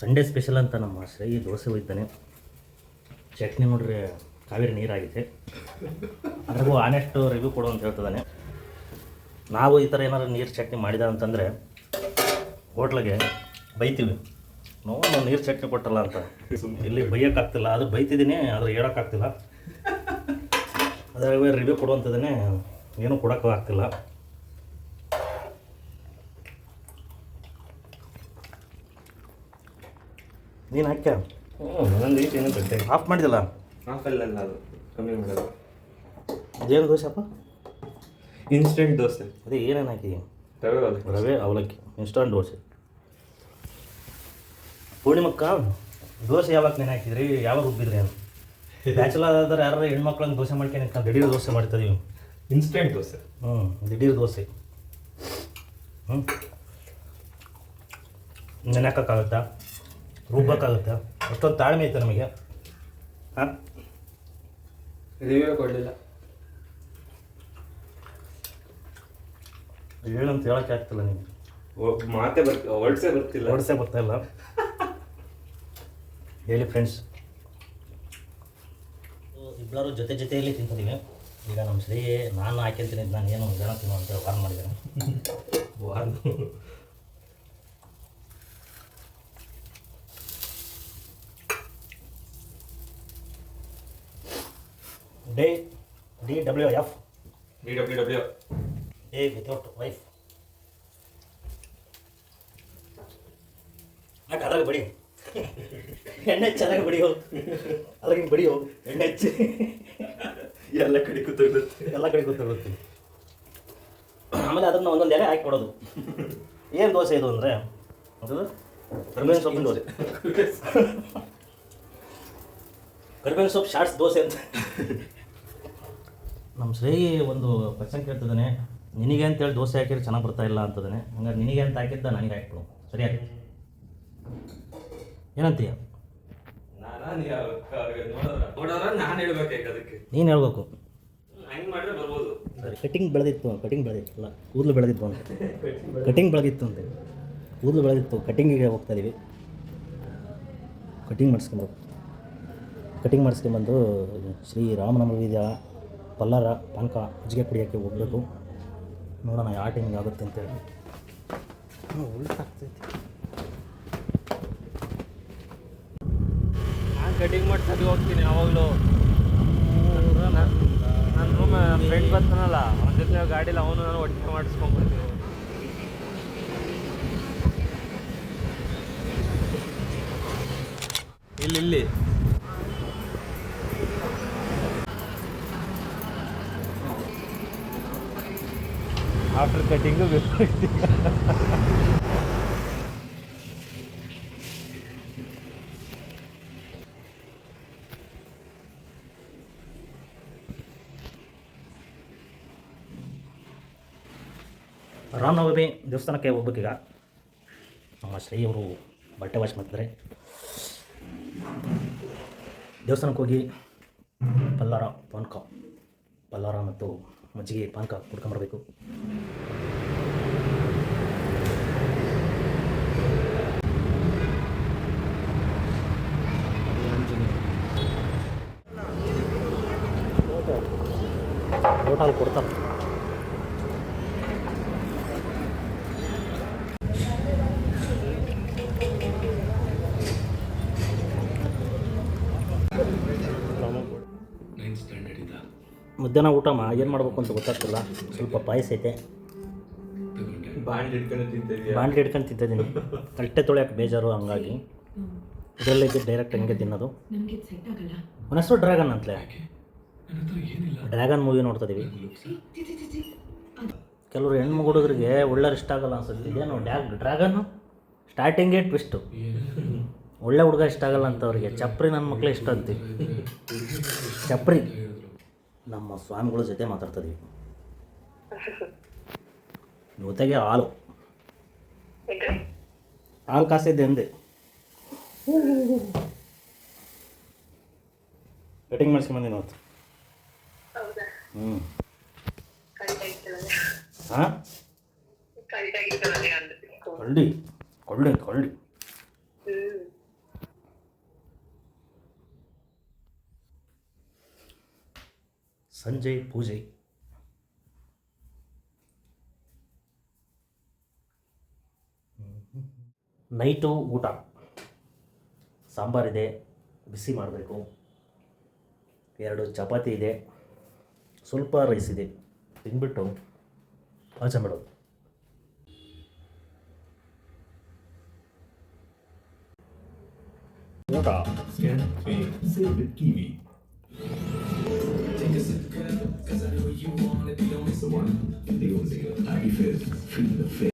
Sunday special ಅಂತ ನಮ್ಮ ಶ್ರೀ ದೋಸೆ ಒಯ್ತಾನೆ. ಚಟ್ನಿ ನೋಡ್ರಿ ಕಾವೇರಿ ನೀರಾಗಿದೆ. ಅದ್ರಾಗೂ ಆನೆಸ್ಟ್ ರಿವ್ಯೂ ಕೊಡು ಅಂತ ಹೇಳ್ತಿದ್ದಾನೆ. ನಾವು ಈ ಥರ ಏನಾದ್ರು ನೀರು ಚಟ್ನಿ ಮಾಡಿದ ಅಂತಂದರೆ ಹೋಟ್ಲಿಗೆ ಬೈತೀವಿ, ನಾವು ನೀರು ಚಟ್ನಿ ಕೊಟ್ಟಲ್ಲ ಅಂತ. ಇಲ್ಲಿ ಬೈಯೋಕ್ಕಾಗ್ತಿಲ್ಲ, ಅದು ಬೈತಿದ್ದೀನಿ, ಆದರೆ ಹೇಳೋಕ್ಕಾಗ್ತಿಲ್ಲ. ಅದ್ರಾಗ ರಿವ್ಯೂ ಕೊಡುವಂಥದ್ದನ್ನೇ ಏನೂ ಕೊಡೋಕ್ಕೂ ಆಗ್ತಿಲ್ಲ. ನೀನು ಹಾಕ್ಯ ನಂದು ಈಟ್ ಏನು ಗಂಟೆ ಆಫ್ ಮಾಡಿದಲ್ಲ. ಆಫಲ್ಲ ಅದು ಕಮ್ಮಿ ಮಾಡೋದು. ಅದೇನು ದೋಸೆಪ್ಪ? ಇನ್ಸ್ಟೆಂಟ್ ದೋಸೆ. ಅದೇ ಏನೇನು ಹಾಕಿದ್ದೀನಿ? ರವೆ ಅವಲಕ್ಕಿ ಇನ್ಸ್ಟಂಟ್ ದೋಸೆ. ಪೂರ್ಣಿಮಕ್ಕ ದೋಸೆ ಯಾವಾಗ ನೆನೆ ಹಾಕಿದ್ರಿ, ಯಾವಾಗ ರುಬ್ಬಿದ್ರಿ ಅಂತ. ಬ್ಯಾಚುಲರ್ ಆದ್ರೆ ಯಾರು ಹೆಣ್ಮಕ್ಳಂಗೆ ದೋಸೆ ಮಾಡ್ಕೊಂಡು ದಿಢೀರ್ ದೋಸೆ ಮಾಡ್ತಿದ್ದೀವಿ. ಇನ್ಸ್ಟೆಂಟ್ ದೋಸೆ. ದಿಢೀರ್ ದೋಸೆ. ನೆನೆ ಹಾಕೋಕ್ಕಾಗುತ್ತಾ, ರುಬ್ಬಕ್ಕಾಗುತ್ತಾ? ಅಷ್ಟೊಂದು ತಾಳ್ಮೆ ಐತೆ ನಮಗೆ. ಹಾಂ, ರಿವ್ಯೂ ಕೊಡಲಿಲ್ಲ. ಹೇಳಂತ ಹೇಳೋಕ್ಕೆ ಆಗ್ತಿಲ್ಲ ನಿಮಗೆ. ಮಾತೇ ವರ್ಡ್ಸೇ ಬರ್ತಾ ಇಲ್ಲ. ಹೇಳಿ ಫ್ರೆಂಡ್ಸ್, ಇಬ್ಬರು ಜೊತೆಯಲ್ಲಿ ತಿಂತಿದ್ದೀವಿ. ಈಗ ನಮ್ಮ ಶ್ರೀ ನಾನು ಹಾಕ್ಯಂತೀನಿ, ನಾನು ಏನು ಜನ ತಿನ್ನೋ ಅಂತ ವಾರ್ನ್ ಮಾಡಿದ್ದೇನೆ. DWF day without wife. ಅದ್ರಾಗ ಬಡಿ ಎಣ್ಣೆ ಚೆನ್ನಾಗಿ ಬಡಿಯೋ, ಅದ್ರಾಗ ಹಿಂಗೆ ಬಡಿಯೋ ಎಣ್ಣೆ ಹಚ್ಚಿ ಎಲ್ಲ ಕಡೆ ಕೂತ್ಕೊಳ್ಳುತ್ತೆ. ಆಮೇಲೆ ಅದನ್ನು ಒಂದೊಂದು ಎಲೆ ಹಾಕಿ ಕೊಡೋದು. ಏನು ದೋಸೆ ಇದು ಅಂದರೆ ಅದು ಕರಿಬೇವಿನ ಸೊಪ್ಪಿನ ದೋಸೆ. ಕರಿಬೇವಿನ ಸೊಪ್ಪು ಶಾರ್ಟ್ಸ್ ದೋಸೆ ಅಂತ. ನಮ್ಮ ಶ್ರೀ ಒಂದು ಕ್ವಶನ್ ಕೇಳ್ತಿದ್ದಾನೆ, ನಿನಗೆ ಅಂತೇಳಿ ದೋಸೆ ಹಾಕಿದ್ರೆ ಚೆನ್ನಾಗಿ ಬರ್ತಾ ಇಲ್ಲ ಅಂತದಾನೆ. ಹಂಗಾರೆ ನಿನಗೆ ಅಂತ ಹಾಕಿದ್ದ ನನಗೆ ಹಾಕ್ಬಿಡು, ಸರಿಯಾಗಿ ಏನಂತೀಯ? ನಾನು ಹೇಳ್ಬೇಕು, ಅದಕ್ಕೆ ನೀನು ಹೇಳ್ಬೇಕು. ಹಂಗೆ ಮಾಡಿದ್ರೆ ಬರ್ಬೋದು. ಸರಿ, ಕಟಿಂಗ್ ಬೆಳೆದಿತ್ತಲ್ಲ, ಕೂದಲು ಬೆಳೆದಿತ್ತು ಅಂತ. ಕಟಿಂಗ್ ಬೆಳೆದಿತ್ತು, ಕಟಿಂಗಿಗೆ ಹೋಗ್ತಾ ಇದೀವಿ. ಕಟಿಂಗ್ ಮಾಡಿಸ್ಕೊಂಬಂದು ಶ್ರೀ ರಾಮನವಮಿ ಪಲ್ಲಾರ ಪಾನಕ ಮಜ್ಜಿಗೆ ಕುಡಿಯೋಕ್ಕೆ ಹೋಗಬೇಕು. ನೋಡೋಣ ಯಾವ ಟೈಮಿಂಗ್ ಆಗುತ್ತೆ ಅಂತೇಳಿ. ಉಲ್ಟಾಗ್ತೈತಿ. ನಾನು ಕಟಿಂಗ್ ಮಾಡ್ಸೋದು ಹೋಗ್ತೀನಿ ಯಾವಾಗಲೂ. ನನ್ನ ರೂಮ್ ಫ್ರೆಂಡ್ ಬರ್ತಾನಲ್ಲ, ಅವನ ಜೊತೆ ಗಾಡೀಲಿ ಅವನು ನಾನು ಒಟ್ಟಿಗೆ ಮಾಡಿಸ್ಕೊಂಡ್ಬಿಡ್ತೀವಿ. ಇಲ್ಲಿ ಆಫ್ಟರ್ ಕಟಿಂಗು ರಾಮನವಮಿ ದೇವಸ್ಥಾನಕ್ಕೆ ಹೋಗ್ಬೇಕೀಗ. ನಮ್ಮ ಶ್ರೀಯವರು ಬಟ್ಟೆ ವಾಶ್ ಮಾಡ್ತಿದ್ದಾರೆ. ದೇವಸ್ಥಾನಕ್ಕೆ ಹೋಗಿ ಪಲ್ಲಾರ ಮತ್ತು ಮಜ್ಜಿಗೆ ಪಾನಕ ಕುಡ್ಕೊಂಬರ್ಬೇಕು. ಹೋಟೆಲ್ ಕೊಡ್ತಾರೆ. ಮಧ್ಯಾಹ್ನ ಊಟ ಏನು ಮಾಡಬೇಕು ಅಂತ ಗೊತ್ತಾಗ್ತಿಲ್ಲ. ಸ್ವಲ್ಪ ಪಾಯಸ ಐತೆ, ಬಾಂಡ್ಲಿ ಹಿಡ್ಕೊಂಡು ತಿಂತಿದ್ದೀನಿ. ಅಟ್ಟೆ ತೊಳೆಯೋಕೆ ಬೇಜಾರು, ಹಂಗಾಗಿ ಇದರಲ್ಲೇ ಇದ್ದು ಡೈರೆಕ್ಟ್ ಹಂಗೆ ತಿನ್ನೋದು. ನನ್ನ ಹೆಸರು ಡ್ರ್ಯಾಗನ್ ಅಂತಲೇ. ಡ್ರ್ಯಾಗನ್ ಮೂವಿ ನೋಡ್ತಿದ್ದೀವಿ. ಕೆಲವರು ಹೆಣ್ಣು ಹುಡುಗರಿಗೆ ಒಳ್ಳೆ ಇಷ್ಟ ಆಗಲ್ಲ ಅನ್ಸುತ್ತೆ. ಇದೇನು ಡ್ರ್ಯಾಗನ್ನು ಸ್ಟಾರ್ಟಿಂಗೇ ಟ್ವಿಸ್ಟು. ಒಳ್ಳೆ ಹುಡುಗ ಇಷ್ಟ ಆಗಲ್ಲ ಅಂತ ಅವ್ರಿಗೆ. ಚಪ್ರಿ ನನ್ನ ಮಕ್ಕಳೇ ಇಷ್ಟ ಅಂತೀವಿ. ಚಪ್ರಿ ನಮ್ಮ ಸ್ವಾಮಿಗಳ ಜೊತೆ ಮಾತಾಡ್ತಿದ್ದೀವಿ. ಜೊತೆಗೆ ಹಾಲು ಕಾಸಿದ್ದೆ ಅಂದೆ. ಕಟಿಂಗ್ ಮಾಡಿಸ್ಕೊಂಬಂದಿನಿ ಅವತ್ತು. ಹಾಂ, ಕೊಳ್ಳಿ ಸಂಜೆ ಪೂಜೆ. ನೈಟು ಊಟ ಸಾಂಬಾರಿದೆ, ಬಿಸಿ ಮಾಡಬೇಕು. 2 ಚಪಾತಿ ಇದೆ, ಸ್ವಲ್ಪ ರೈಸ್ ಇದೆ, ತಿಂದ್ಬಿಟ್ಟು ಆಚೆ ಮಾಡೋದು. ಊಟ Scan, pay, save with Kiwi. Take a sip, cause I know you want it. The only one, the only. Happy Fizz, feel the fit.